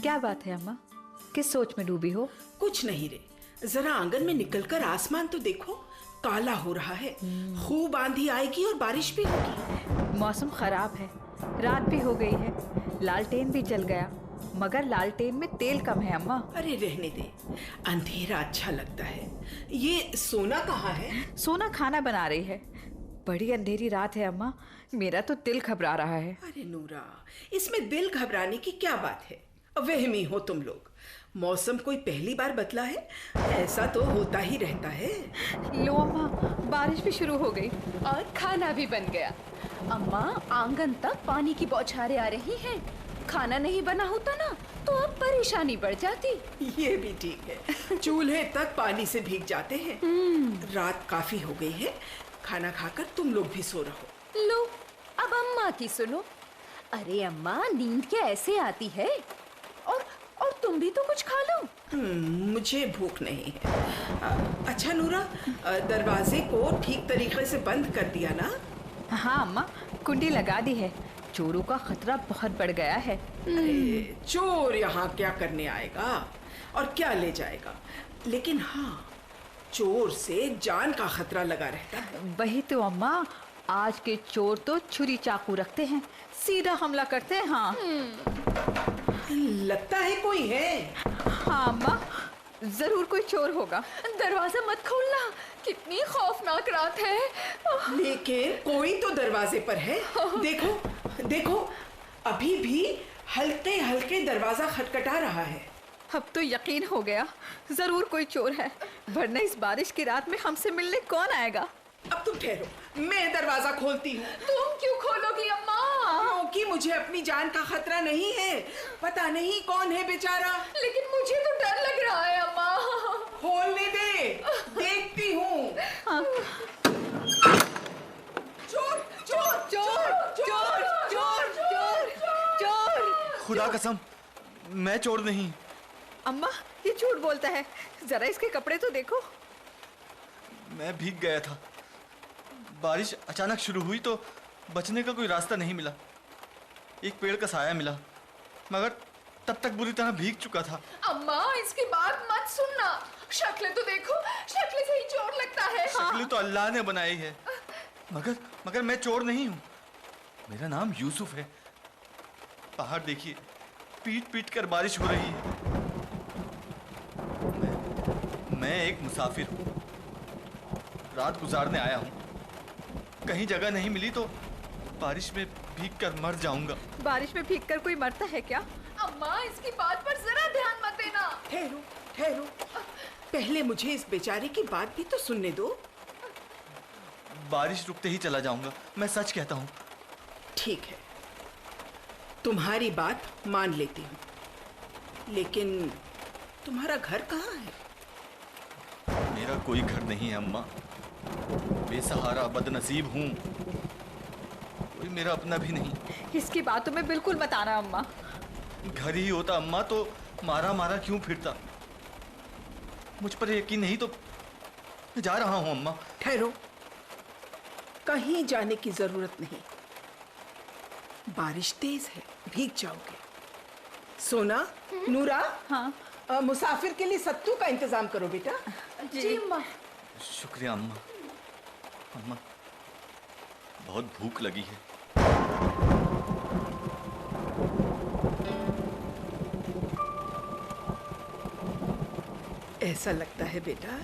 क्या बात है अम्मा, किस सोच में डूबी हो? कुछ नहीं रे, जरा आंगन में निकलकर आसमान तो देखो, काला हो रहा है। खूब आंधी आएगी और बारिश भी होगी। मौसम खराब है, रात भी हो गई है, लालटेन भी जल गया, मगर लालटेन में तेल कम है अम्मा। अरे रहने दे, अंधेरा अच्छा लगता है। ये सोना कहाँ है? सोना खाना बना रही है। बड़ी अंधेरी रात है अम्मा, मेरा तो दिल घबरा रहा है। अरे नूरा, इसमें दिल घबराने की क्या बात है? वहमी हो तुम लोग। मौसम कोई पहली बार बदला है? ऐसा तो होता ही रहता है। लो अम्मा, बारिश भी शुरू हो गई और खाना भी बन गया। अम्मा, आंगन तक पानी की बौछारें आ रही हैं। खाना नहीं बना होता ना तो अब परेशानी बढ़ जाती। ये भी ठीक है, चूल्हे तक पानी से भीग जाते हैं। रात काफी हो गई है, खाना खाकर तुम लोग भी सो रहो। लो, अब अम्मा की सुनो। अरे अम्मा, नींद क्या ऐसे आती है? और तुम भी तो कुछ खा लो। मुझे भूख नहीं है। अच्छा नूरा, दरवाजे को ठीक तरीके से बंद कर दिया ना? हाँ अम्मा, कुंडी लगा दी है। चोरों का खतरा बहुत बढ़ गया है। अरे चोर यहाँ क्या करने आएगा और क्या ले जाएगा? लेकिन हाँ, चोर से जान का खतरा लगा रहता है। वही तो अम्मा, आज के चोर तो छुरी चाकू रखते हैं, सीधा हमला करते हैं। हाँ लगता है कोई है। हाँ अम्मा, जरूर कोई चोर होगा। दरवाजा मत खोलना, कितनी खौफनाक रात है। लेकिन कोई तो दरवाजे पर है। देखो देखो, अभी भी हल्के हल्के दरवाजा खटखटा रहा है। अब तो यकीन हो गया, जरूर कोई चोर है, वरना इस बारिश की रात में हमसे मिलने कौन आएगा? अब तुम ठहरो, मैं दरवाजा खोलती हूँ। तुम क्यों खोलोगी अम्मा? क्योंकि मुझे अपनी जान का खतरा नहीं है। पता नहीं कौन है बेचारा। लेकिन मुझे तो डर लग रहा है अम्मा। खोलने दे, देखती हूँ। चोर चोर चोर चोर चोर चोर चोर! खुदा कसम, मैं चोर नहीं। अम्मा, ये झूठ बोलता है, जरा इसके कपड़े तो देखो। मैं भीग गया था, बारिश अचानक शुरू हुई तो बचने का कोई रास्ता नहीं मिला। एक पेड़ का साया मिला, मगर तब तक बुरी तरह भीग चुका था। अम्मा, इसकी बात मत सुनना। शक्ल तो देखो, शक्ल से ही चोर लगता है। शक्ल तो अल्लाह ने बनाई है, मगर मैं चोर नहीं हूँ। मेरा नाम यूसुफ है। पहाड़ देखिए, पीट पीट कर बारिश हो रही है। मैं एक मुसाफिर हूँ, रात गुजारने आया हूँ। कहीं जगह नहीं मिली तो बारिश में भीग कर मर जाऊंगा। बारिश में भीगकर कोई मरता है क्या? अम्मा, इसकी बात पर जरा ध्यान मत देना। ठहरो ठहरो, पहले मुझे इस बेचारे की बात भी तो सुनने दो। बारिश रुकते ही चला जाऊंगा, मैं सच कहता हूँ। ठीक है, तुम्हारी बात मान लेती हूँ, लेकिन तुम्हारा घर कहाँ है? मेरा कोई घर नहीं है अम्मा, बेसहारा बदनसीब हूँ, कोई मेरा अपना भी नहीं। इसकी बातों में बिल्कुल मत आना अम्मा। घर ही होता अम्मा तो मारा मारा क्यों फिरता। मुझ पर यकीन नहीं तो मैं जा रहा हूँ अम्मा। ठहरो, कहीं जाने की जरूरत नहीं। बारिश तेज है, भीग जाओगे। सोना, नूरा, हाँ मुसाफिर के लिए सत्तू का इंतजाम करो बेटा। जी अम्मा। शुक्रिया अम्मा। अम्मा, बहुत भूख लगी है। ऐसा लगता है बेटा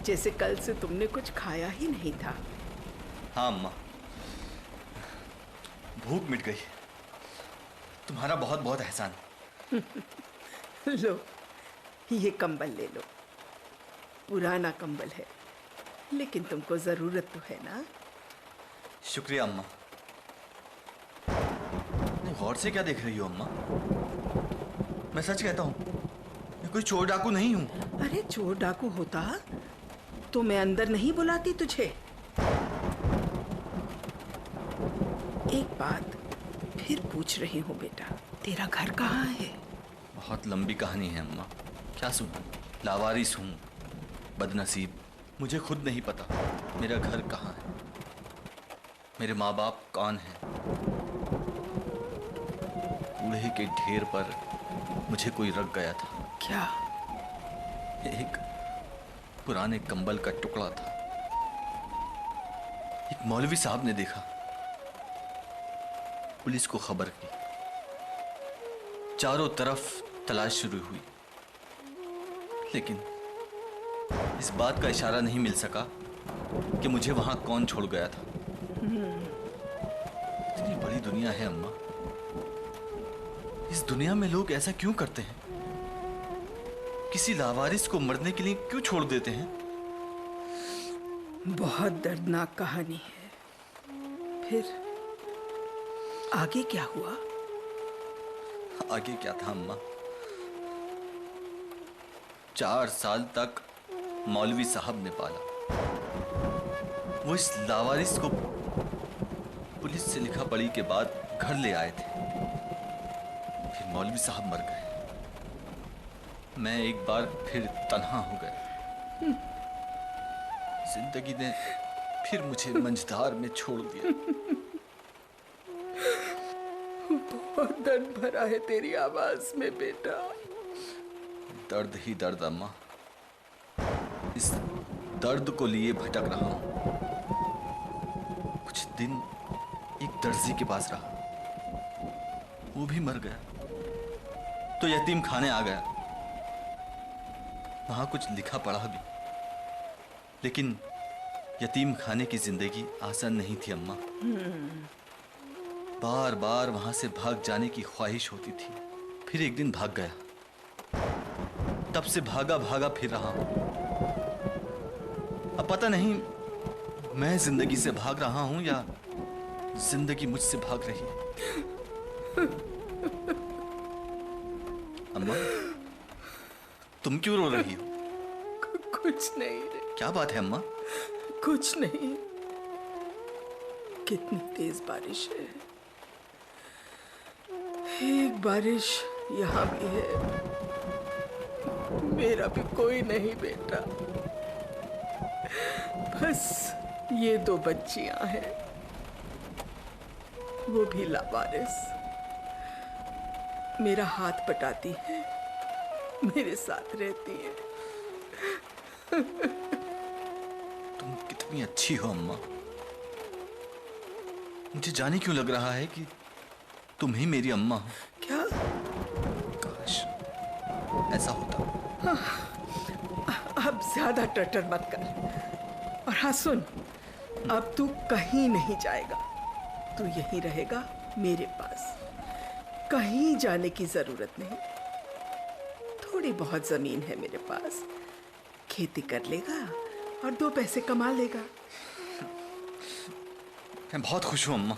जैसे कल से तुमने कुछ खाया ही नहीं था। हाँ अम्मा, भूख मिट गई। तुम्हारा बहुत बहुत एहसान। लो, ये कंबल ले लो। पुराना कंबल है, लेकिन तुमको जरूरत तो है ना। शुक्रिया अम्मा। गौर से क्या देख रही हो अम्मा? मैं सच कहता हूँ, मैं कोई चोर डाकू नहीं हूँ। अरे चोर डाकू होता तो मैं अंदर नहीं बुलाती तुझे। एक बात फिर पूछ रही हूँ बेटा, तेरा घर कहाँ है? बहुत लंबी कहानी है अम्मा, क्या सुनूं? लावारिस हूँ, बदनसीब। मुझे खुद नहीं पता मेरा घर कहाँ है, मेरे माँ बाप कौन हैं। कूड़े के ढेर पर मुझे कोई रख गया था। क्या? एक पुराने कंबल का टुकड़ा था। एक मौलवी साहब ने देखा, पुलिस को खबर की, चारों तरफ तलाश शुरू हुई, लेकिन इस बात का इशारा नहीं मिल सका कि मुझे वहां कौन छोड़ गया था। इतनी बड़ी दुनिया है अम्मा, इस दुनिया में लोग ऐसा क्यों करते हैं? किसी लावारिस को मरने के लिए क्यों छोड़ देते हैं? बहुत दर्दनाक कहानी है। फिर आगे क्या हुआ? आगे क्या था अम्मा? 4 साल तक मौलवी साहब ने पाला। वो इस लावारिस को पुलिस से लिखा पढ़ी के बाद घर ले आए थे। फिर मौलवी साहब मर गए। मैं एक बार फिर तन्हा हो गया। जिंदगी ने फिर मुझे मंझधार में छोड़ दिया। बहुत दर्द भरा है तेरी आवाज में बेटा। दर्द ही दर्द अम्मा, इस दर्द को लिए भटक रहा हूं। कुछ दिन एक दर्जी के पास रहा, वो भी मर गया तो यतीम खाने आ गया। वहां कुछ लिखा पढ़ा भी, लेकिन यतीम खाने की जिंदगी आसान नहीं थी अम्मा। बार बार वहां से भाग जाने की ख्वाहिश होती थी। फिर एक दिन भाग गया, तब से भागा भागा फिर रहा हूं। अब पता नहीं मैं जिंदगी से भाग रहा हूं या जिंदगी मुझसे भाग रही है। अम्मा, तुम क्यों रो रही हो? कुछ नहीं रे, क्या बात है अम्मा? कुछ नहीं। कितनी तेज बारिश है। एक बारिश यहाँ भी है। मेरा भी कोई नहीं बेटा, बस ये 2 बच्चियां हैं, वो भी लावारिस। मेरा हाथ पटाती है, मेरे साथ रहती है। तुम कितनी अच्छी हो अम्मा। मुझे जाने क्यों लग रहा है कि तुम ही मेरी अम्मा हो। क्या? काश ऐसा होता। अब ज्यादा टटर मत कर। और हाँ सुन, अब तू कहीं नहीं जाएगा, तू यहीं रहेगा मेरे पास। कहीं जाने की जरूरत नहीं। थोड़ी बहुत जमीन है मेरे पास, खेती कर लेगा और 2 पैसे कमा लेगा। मैं बहुत खुश हूं अम्मा,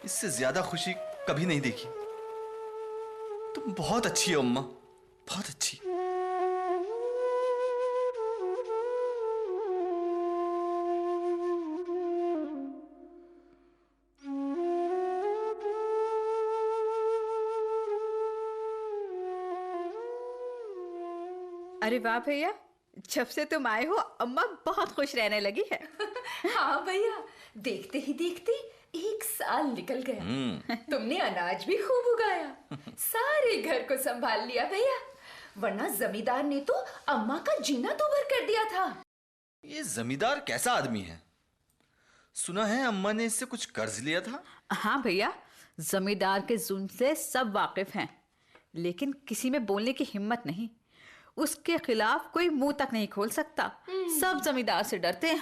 इससे ज्यादा खुशी कभी नहीं देखी। तुम बहुत अच्छी हो अम्मा, बहुत अच्छी। अरे वाह भैया, जब से तुम आए हो अम्मा बहुत खुश रहने लगी है। हाँ भैया, देखते ही देखते 1 साल निकल गया। तुमने अनाज भी खूब उगाया, सारे घर को संभाल लिया भैया, वरना जमींदार ने तो अम्मा का जीना दूभर कर दिया था। ये जमींदार कैसा आदमी है? सुना है अम्मा ने इससे कुछ कर्ज लिया था। हाँ भैया, जमींदार के जुल्म से सब वाकिफ हैं, लेकिन किसी में बोलने की हिम्मत नहीं। उसके खिलाफ कोई मुंह तक नहीं खोल सकता। सब जमींदार से डरते हैं।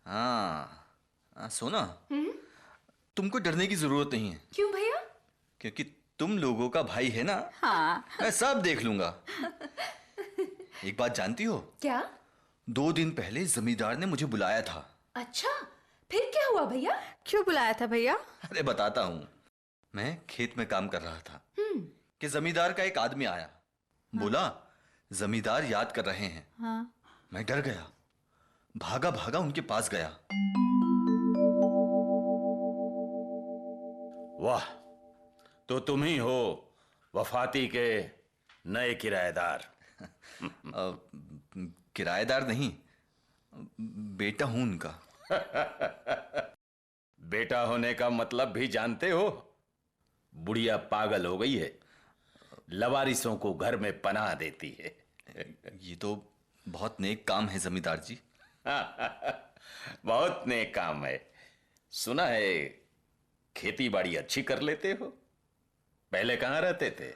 हाँ, सोना, तुमको डरने की जरूरत नहीं है। क्यों भैया? क्योंकि तुम लोगों का भाई है ना। हाँ। मैं सब देख लूंगा। एक बात जानती हो? क्या? 2 दिन पहले जमींदार ने मुझे बुलाया था। अच्छा, फिर क्या हुआ भैया? क्यों बुलाया था भैया? अरे बताता हूँ। मैं खेत में काम कर रहा था कि जमींदार का एक आदमी आया। बोला जमींदार याद कर रहे हैं। हाँ। मैं डर गया, भागा भागा उनके पास गया। वाह, तो तुम ही हो वफाती के नए किराएदार। किराएदार नहीं, बेटा हूं उनका। बेटा होने का मतलब भी जानते हो? बुढ़िया पागल हो गई है। लवारिसों को घर में पनाह देती है। ये तो बहुत नेक काम है जमींदार जी। बहुत नेक काम है। सुना है खेती बाड़ी अच्छी कर लेते हो। पहले कहाँ रहते थे?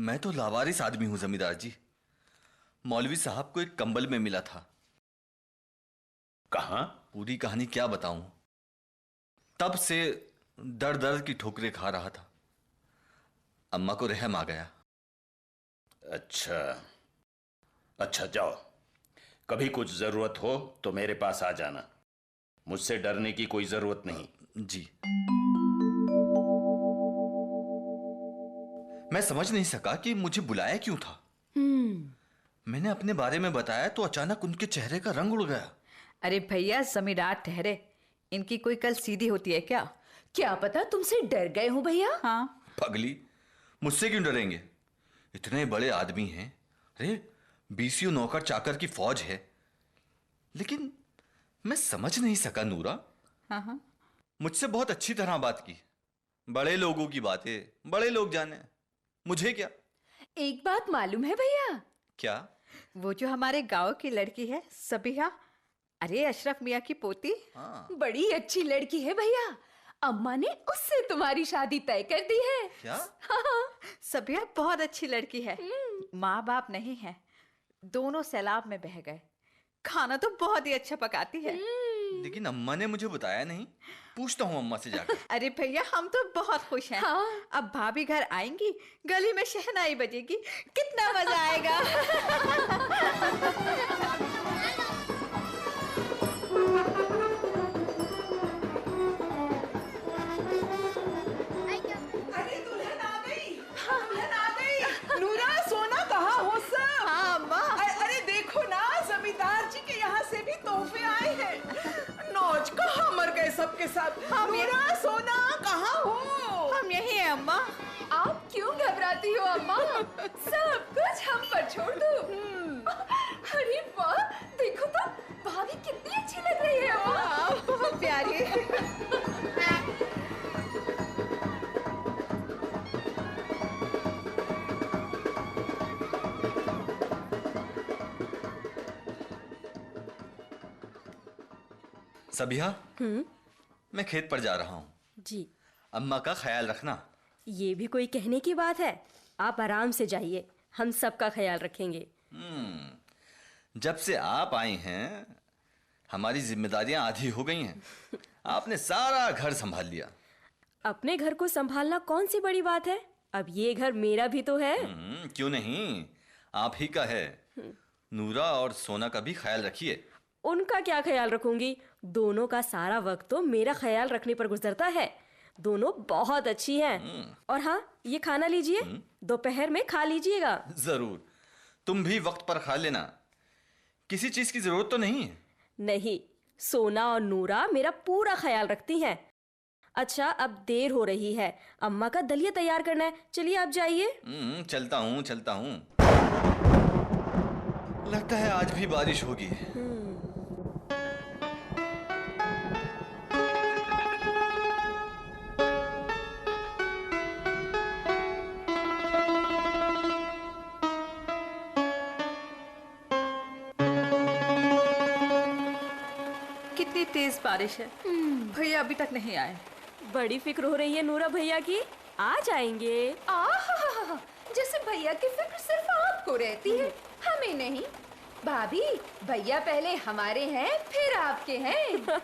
मैं तो लावारिस आदमी हूं जमींदार जी। मौलवी साहब को एक कंबल में मिला था। कहाँ? पूरी कहानी क्या बताऊं। तब से दर दर की ठोकरें खा रहा था। अम्मा को रहम आ गया। अच्छा अच्छा, जाओ, कभी कुछ जरूरत हो तो मेरे पास आ जाना। मुझसे डरने की कोई जरूरत नहीं। जी। मैं समझ नहीं सका कि मुझे बुलाया क्यों था। मैंने अपने बारे में बताया तो अचानक उनके चेहरे का रंग उड़ गया। अरे भैया जमींदार ठहरे, इनकी कोई कल सीधी होती है क्या? क्या पता तुमसे डर गए हो भैया। हाँ। पगली, मुझसे क्यों डरेंगे? इतने बड़े आदमी हैं। अरे बीसियों नौकर चाकर की फौज है। लेकिन मैं समझ नहीं सका नूरा। हाँ। मुझसे बहुत अच्छी तरह बात की। बड़े लोगों की बातें बड़े लोग जाने, मुझे क्या। एक बात मालूम है भैया? क्या? वो जो हमारे गांव की लड़की है सबिहा, अरे अशरफ मियाँ की पोती। हाँ। बड़ी अच्छी लड़की है भैया। अम्मा ने उससे तुम्हारी शादी तय कर दी है। क्या? हाँ। सबिहा बहुत अच्छी लड़की है। माँ बाप नहीं है, दोनों सैलाब में बह गए। खाना तो बहुत ही अच्छा पकाती है। लेकिन अम्मा ने मुझे बताया नहीं। पूछता हूँ अम्मा से जाकर। अरे भैया हम तो बहुत खुश हैं। हाँ। अब भाभी घर आएंगी, गली में शहनाई बजेगी, कितना मजा आएगा। अरे दुल्हन आ गई, दुल्हन आ गई। नूरा सोना कहाँ हो सब? हाँ अम्मा। अरे देखो ना, जमींदार जी के यहाँ से भी तोहफे आए हैं। नौज कहाँ मर गए सबके सब। नूरा सोना कहाँ हो? हम यही हैं अम्मा। आप क्यों घबराती हो अम्मा? सब कुछ हम पर छोड़ दो। अरे वाह, देखो तो भाभी कितनी अच्छी लग रही है अम्मा। बहुत प्यारी। सबिहा, मैं खेत पर जा रहा हूँ। जी। अम्मा का ख्याल रखना। ये भी कोई कहने की बात है? आप आराम से जाइए, हम सबका ख्याल रखेंगे। जब से आप आई हैं हमारी जिम्मेदारियां आधी हो गई हैं। आपने सारा घर संभाल लिया। अपने घर को संभालना कौन सी बड़ी बात है? अब ये घर मेरा भी तो है। क्यों नहीं, आप ही का है। नूरा और सोना का भी ख्याल रखिए। उनका क्या ख्याल रखूंगी? दोनों का सारा वक्त तो मेरा ख्याल रखने पर गुजरता है। दोनों बहुत अच्छी हैं। और हाँ, ये खाना लीजिए, दोपहर में खा लीजिएगा। जरूर। तुम भी वक्त पर खा लेना। किसी चीज की जरूरत तो नहीं है? नहीं, सोना और नूरा मेरा पूरा ख्याल रखती हैं। अच्छा, अब देर हो रही है, अम्मा का दलिया तैयार करना है। चलिए आप जाइए। चलता हूँ। लगता है आज भी बारिश होगी। कितनी तेज बारिश है। भैया अभी तक नहीं आए। बड़ी फिक्र हो रही है नूरा भैया की। आ जाएंगे। आहा, जैसे भैया की फिक्र सिर्फ आपको रहती है, हमें नहीं। भाभी, भैया पहले हमारे हैं फिर आपके हैं।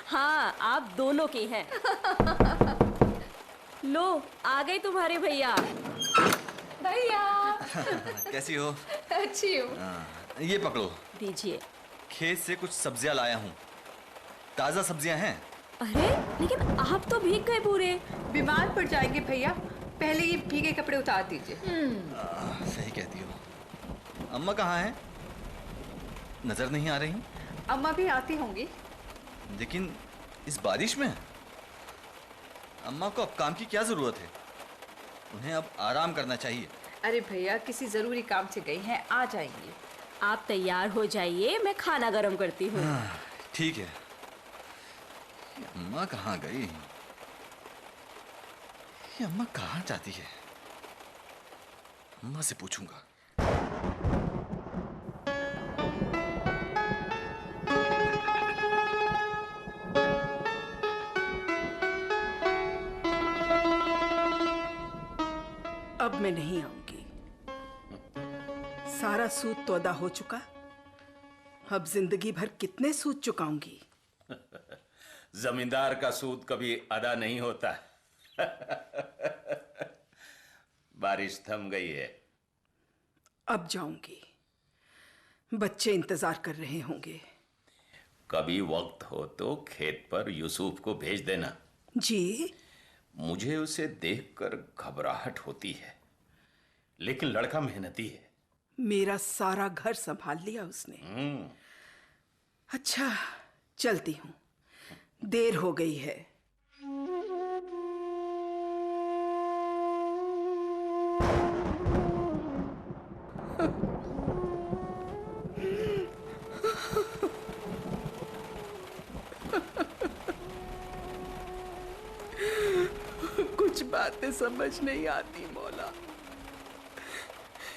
हाँ, आप दोनों के हैं। लो, आ गए तुम्हारे भैया। भैया। कैसी हो? अच्छी हूँ। ये पकड़ो। दीजिए। खेत से कुछ सब्जियां लाया हूँ। ताजा सब्जियां हैं। अरे, लेकिन आप तो भीग गए पूरे। बीमार पड़ जाएंगे भैया, पहले ये भीगे कपड़े उतार दीजिए। सही कहती हो। अम्मा कहाँ है? नजर नहीं आ रही। अम्मा भी आती होंगी। लेकिन इस बारिश में अम्मा को अब काम की क्या जरूरत है? उन्हें अब आराम करना चाहिए। अरे भैया किसी जरूरी काम से गई हैं, आ जाएंगी। आप तैयार हो जाइए, मैं खाना गरम करती हूँ। ठीक है। ये अम्मा कहाँ गई? ये अम्मा कहाँ जाती है? अम्मा से पूछूंगा। अब मैं नहीं आऊंगी। सारा सूद तो अदा हो चुका। अब जिंदगी भर कितने सूद चुकाऊंगी? जमींदार का सूद कभी अदा नहीं होता। बारिश थम गई है। अब जाऊंगी। बच्चे इंतजार कर रहे होंगे। कभी वक्त हो तो खेत पर यूसुफ को भेज देना। जी? मुझे उसे देखकर घबराहट होती है, लेकिन लड़का मेहनती है। मेरा सारा घर संभाल लिया उसने। अच्छा, चलती हूँ, देर हो गई है। कुछ बातें समझ नहीं आती मौला।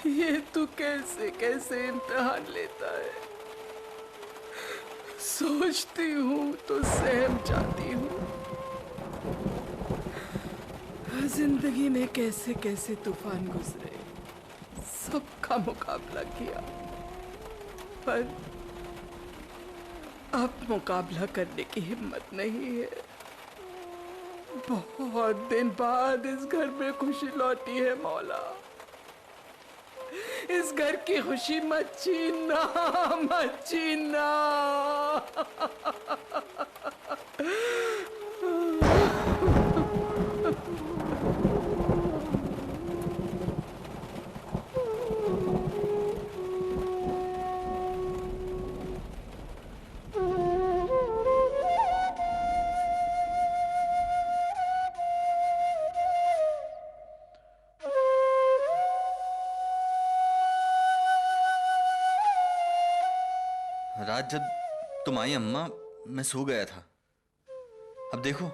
ये तू कैसे कैसे इम्तिहान लेता है। सोचती हूँ तो सहम जाती हूँ। जिंदगी में कैसे कैसे तूफान गुजरे, सबका मुकाबला किया, पर अब मुकाबला करने की हिम्मत नहीं है। बहुत दिन बाद इस घर में खुशी लौटी है मौला। इस घर की खुशी मत छीनना, मत छीनना। रात जब तुम आई अम्मा, मैं सो गया था। अब देखो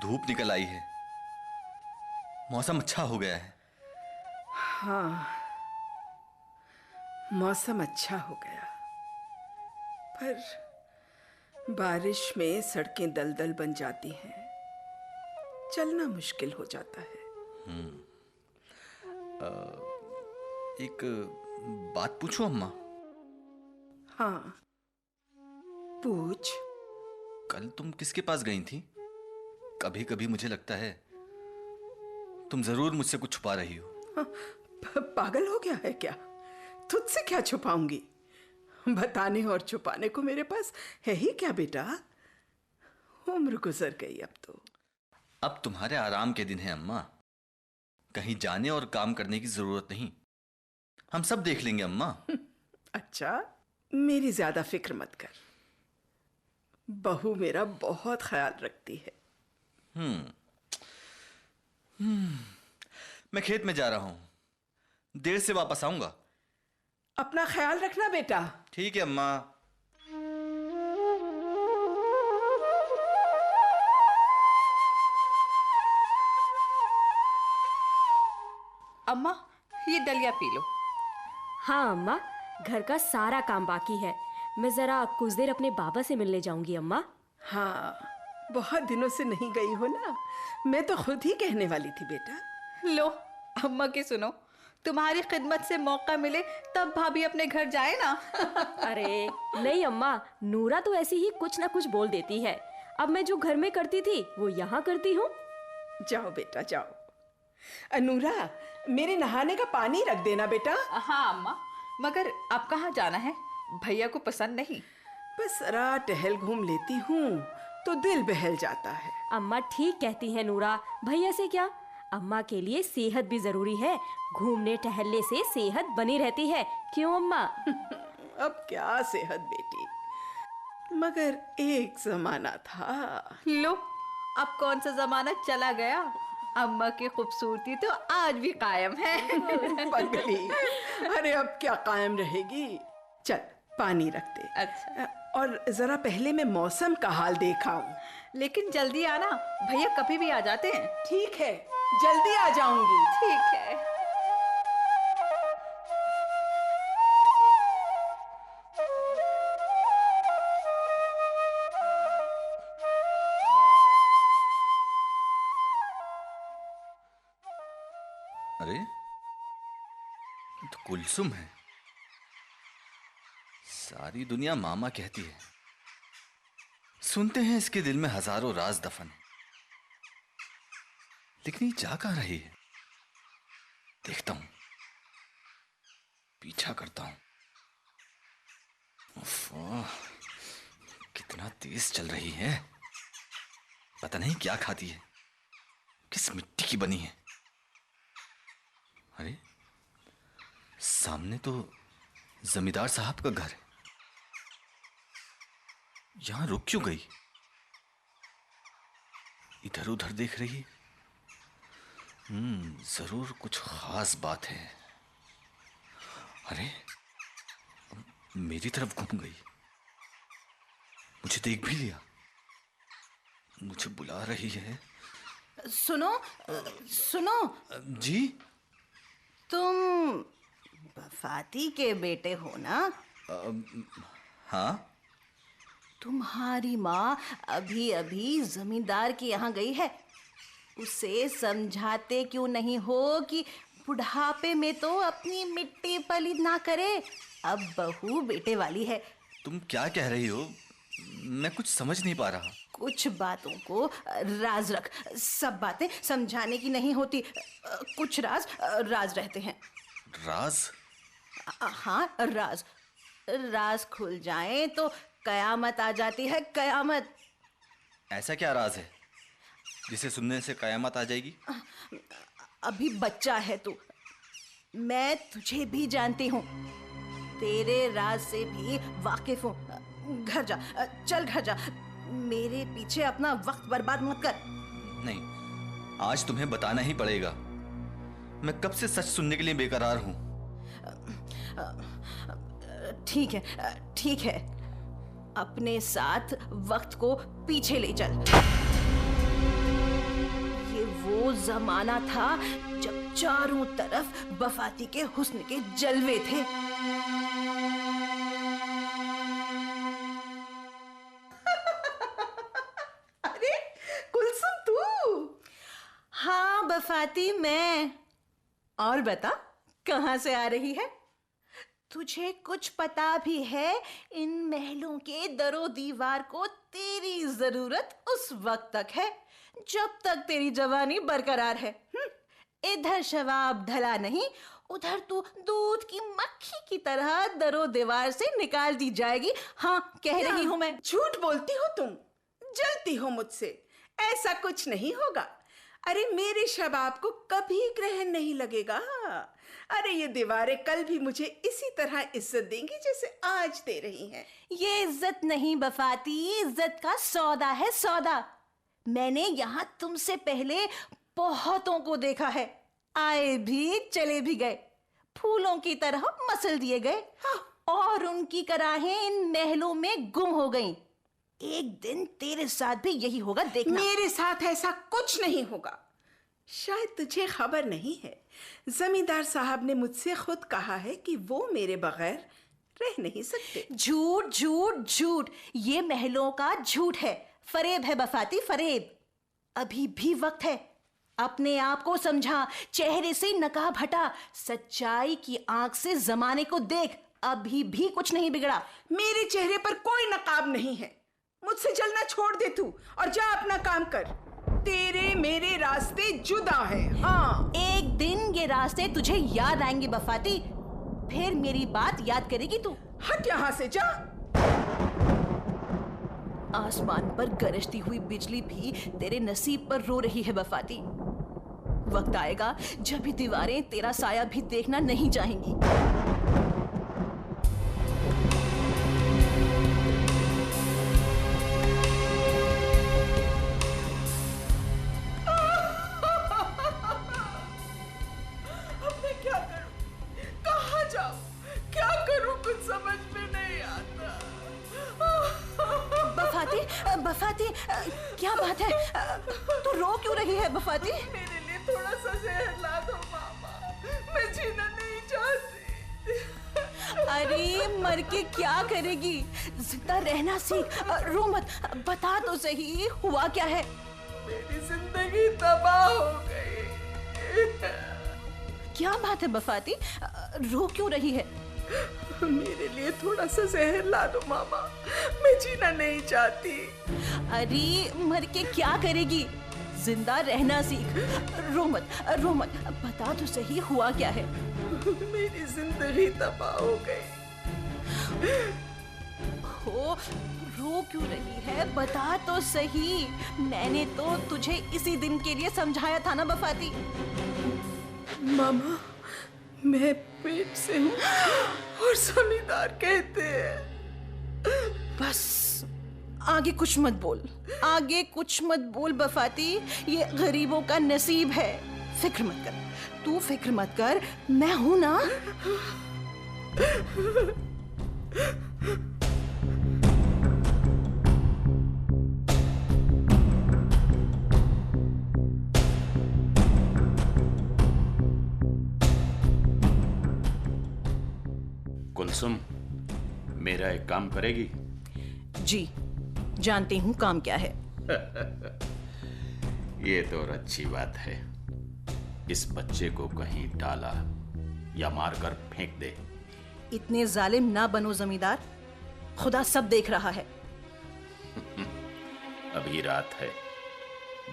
धूप निकल आई है, मौसम अच्छा हो गया है। हाँ, मौसम अच्छा हो गया, पर बारिश में सड़कें दलदल बन जाती हैं, चलना मुश्किल हो जाता है। एक बात पूछूं अम्मा? हाँ, पूछ। कल तुम किसके पास गई थी? कभी कभी मुझे लगता है तुम जरूर मुझसे कुछ छुपा रही हो। पागल हो गया है क्या? तुझसे क्या छुपाऊंगी? बताने और छुपाने को मेरे पास है ही क्या बेटा? उम्र गुजर गई अब तो। अब तुम्हारे आराम के दिन हैं अम्मा, कहीं जाने और काम करने की जरूरत नहीं। हम सब देख लेंगे अम्मा। अच्छा, मेरी ज्यादा फिक्र मत कर। बहू मेरा बहुत ख्याल रखती है। मैं खेत में जा रहा हूं, देर से वापस आऊंगा। अपना ख्याल रखना बेटा। ठीक है अम्मा। अम्मा, ये दलिया पी लो। हाँ अम्मा, घर का सारा काम बाकी है। मैं जरा कुछ देर अपने बाबा से मिलने जाऊंगी अम्मा। हाँ, बहुत दिनों से नहीं गई हो ना, मैं तो खुद ही कहने वाली थी बेटा। लो अम्मा की सुनो, तुम्हारी खिदमत से मौका मिले तब भाभी अपने घर जाए ना। अरे नहीं अम्मा, नूरा तो ऐसी ही कुछ ना कुछ बोल देती है। अब मैं जो घर में करती थी वो यहाँ करती हूँ। जाओ बेटा जाओ। अनूरा, मेरे नहाने का पानी रख देना बेटा। हाँ अम्मा, मगर अब कहाँ जाना है? भैया को पसंद नहीं। बस जरा टहल घूम लेती हूँ तो दिल बहल जाता है। अम्मा ठीक कहती हैं नूरा, भैया से क्या, अम्मा के लिए सेहत भी जरूरी है। घूमने टहलने से सेहत बनी रहती है, क्यों अम्मा? अब क्या सेहत बेटी, मगर एक जमाना था। लो, अब कौन सा जमाना चला गया। अम्मा की खूबसूरती तो आज भी कायम है। पगली, अरे अब क्या कायम रहेगी। चल पानी रख दे। अच्छा, और जरा पहले मैं मौसम का हाल देखाऊं। लेकिन जल्दी आना, भैया कभी भी आ जाते हैं। ठीक है, जल्दी आ जाऊंगी। ठीक है। अरे तो कुलसुम है। सारी दुनिया मामा कहती है, सुनते हैं इसके दिल में हजारों राज दफन है, लेकिन ये जा कहाँ रही है? देखता हूं, पीछा करता हूं। उफ़, कितना तेज चल रही है, पता नहीं क्या खाती है, किस मिट्टी की बनी है। अरे सामने तो जमींदार साहब का घर है, यहां रुक क्यों गई? इधर उधर देख रही है। जरूर कुछ खास बात है। अरे मेरी तरफ घूम गई, मुझे देख भी लिया, मुझे बुला रही है। सुनो सुनो, जी? तुम बफाती के बेटे हो ना? हाँ। तुम्हारी माँ अभी अभी जमींदार के यहाँ गई है, उसे समझाते क्यों नहीं हो कि बुढ़ापे में तो अपनी मिट्टी पलीद ना करे, अब बहू बेटे वाली है। तुम क्या कह रही हो? मैं कुछ समझ नहीं पा रहा। कुछ बातों को राज रख, सब बातें समझाने की नहीं होती, कुछ राज राज रहते हैं। राज? हाँ राज, राज खुल जाए तो कयामत आ जाती है, कयामत। ऐसा क्या राज है जिसे सुनने से कयामत आ जाएगी? अभी बच्चा है तू, मैं तुझे भी जानती हूँ, तेरे राज से भी वाकिफ हूँ। घर जा, चल घर जा, मेरे पीछे अपना वक्त बर्बाद मत कर। नहीं, आज तुम्हें बताना ही पड़ेगा। मैं कब से सच सुनने के लिए बेकरार हूँ। ठीक है, ठीक है, अपने साथ वक्त को पीछे ले चल। ये वो जमाना था जब चारों तरफ बफाती के हुस्न के जलवे थे। अरे कुलसुम तू? हाँ बफाती मैं। और बता, कहाँ से आ रही है? तुझे कुछ पता भी है इन महलों के दरो दीवार को तेरी जरूरत उस वक्त तक है जब तक तेरी जवानी बरकरार है। इधर शवाब ढला नहीं, उधर तू दूध की मक्खी की तरह दरो दीवार से निकाल दी जाएगी। हाँ कह रही हूं मैं। झूठ बोलती हो तुम, जलती हो मुझसे। ऐसा कुछ नहीं होगा। अरे मेरे शबाब को कभी ग्रहण नहीं लगेगा। अरे ये दीवारें कल भी मुझे इसी तरह इज्जत देंगी जैसे आज दे रही हैं। ये इज्जत नहीं बफाती, इज्जत का सौदा है, सौदा। मैंने यहाँ तुमसे पहले बहुतों को देखा है, आए भी चले भी गए, फूलों की तरह मसल दिए गए। और उनकी कराहें इन महलों में गुम हो गईं। एक दिन तेरे साथ भी यही होगा, देखना। मेरे साथ ऐसा कुछ नहीं होगा। शायद तुझे खबर नहीं है, जमींदार साहब ने मुझसे खुद कहा है कि वो मेरे बगैर रह नहीं सकते। झूठ झूठ झूठ, ये महलों का झूठ है, फरेब है बफाती, फरेब। अभी भी वक्त है, अपने आप को समझा, चेहरे से नकाब हटा, सच्चाई की आंख से जमाने को देख। अभी भी कुछ नहीं बिगड़ा। मेरे चेहरे पर कोई नकाब नहीं है। मुझसे जलना छोड़ दे तू और जा अपना काम कर। तेरे मेरे रास्ते जुदा हैं। हाँ, एक दिन ये रास्ते तुझे याद आएंगे बफाती, फिर मेरी बात याद करेगी तू। हट यहाँ से, जा। आसमान पर गरजती हुई बिजली भी तेरे नसीब पर रो रही है बफाती। वक्त आएगा जब ये दीवारें तेरा साया भी देखना नहीं चाहेंगी। अब मैं क्या करूं? कहाँ जाऊं? क्या करूं? कुछ समझ में नहीं आता। बफाती, बफाती, क्या बात है? तू रो क्यों रही है बफाती? मेरे लिए थोड़ा सा जहर ला दो मामा, मैं जीना नहीं चाहती। अरे मर के क्या करेगी, जिंदा रहना सीख। रो मत, बता तो सही हुआ क्या है। मेरी जिंदगी तबाह हो गई। क्या बात है बफाती, रो क्यों रही है? मेरे लिए थोड़ा सा जहर ला दो मामा, मैं जीना नहीं चाहती। अरे मर के क्या करेगी, जिंदा रहना सीख। रो मत, बता तो सही हुआ क्या है? मेरी जिंदगी तबाह हो गई। हो, रो क्यों रही है, बता तो सही। मैंने तो तुझे इसी दिन के लिए समझाया था ना बफाती। मामा, मैं पेट से हूँ और जमींदार कहते हैं। बस आगे कुछ मत बोल, आगे कुछ मत बोल बफाती, ये गरीबों का नसीब है। फिक्र मत कर, तू फिक्र मत कर, मैं हूं ना। कुलसुम, मेरा एक काम करेगी? जी, जानती हूँ काम क्या है। ये तो और अच्छी बात है। इस बच्चे को कहीं डाला या मारकर फेंक दे। इतने जालिम ना बनो जमींदार, खुदा सब देख रहा है। अभी रात है,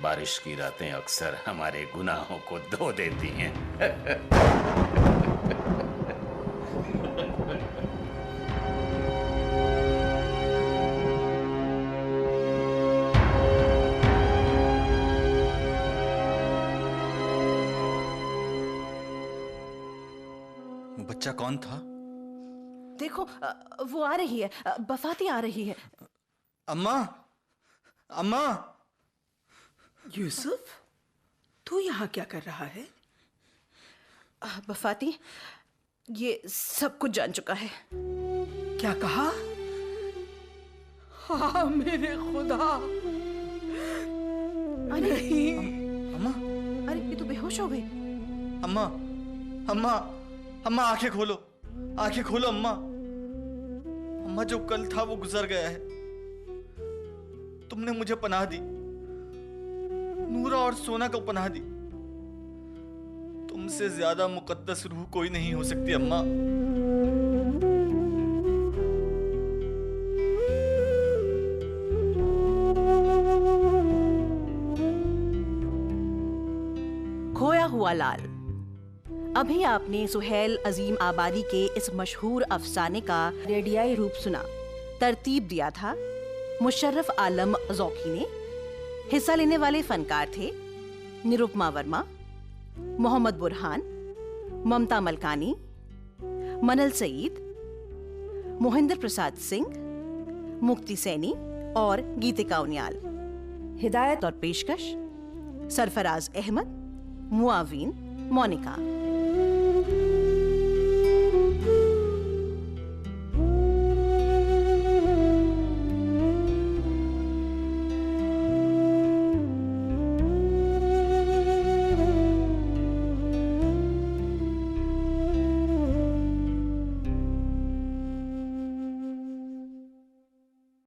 बारिश की रातें अक्सर हमारे गुनाहों को धो देती हैं। बच्चा कौन था? देखो, वो आ रही है, बफाती आ रही है। अम्मा, अम्मा। यूसुफ, तू यहाँ क्या कर रहा है? बफाती, ये सब कुछ जान चुका है। क्या कहा? हाँ मेरे खुदा। अरे अम्मा, अरे ये तो बेहोश हो गई। अम्मा, अम्मा, अम्मा आंखें खोलो, आंखें खोलो अम्मा। अम्मा जो कल था वो गुजर गया है। तुमने मुझे पनाह दी, नूरा और सोना को पनाह दी। तुमसे ज्यादा मुकद्दस रूह कोई नहीं हो सकती अम्मा। खोया हुआ लाल। अभी आपने सुहेल अजीम आबादी के इस मशहूर अफसाने का रेडियाई रूप सुना। तरतीब दिया था मुशर्रफ आलम ज़ौकी ने। हिस्सा लेने वाले फनकार थे निरुपमा वर्मा, मोहम्मद बुरहान, ममता मलकानी, मनल सईद, मोहिंदर प्रसाद सिंह, मुक्ति सैनी और गीतिका उनियाल। हिदायत और पेशकश सरफराज अहमद, मुआविन मोनिका।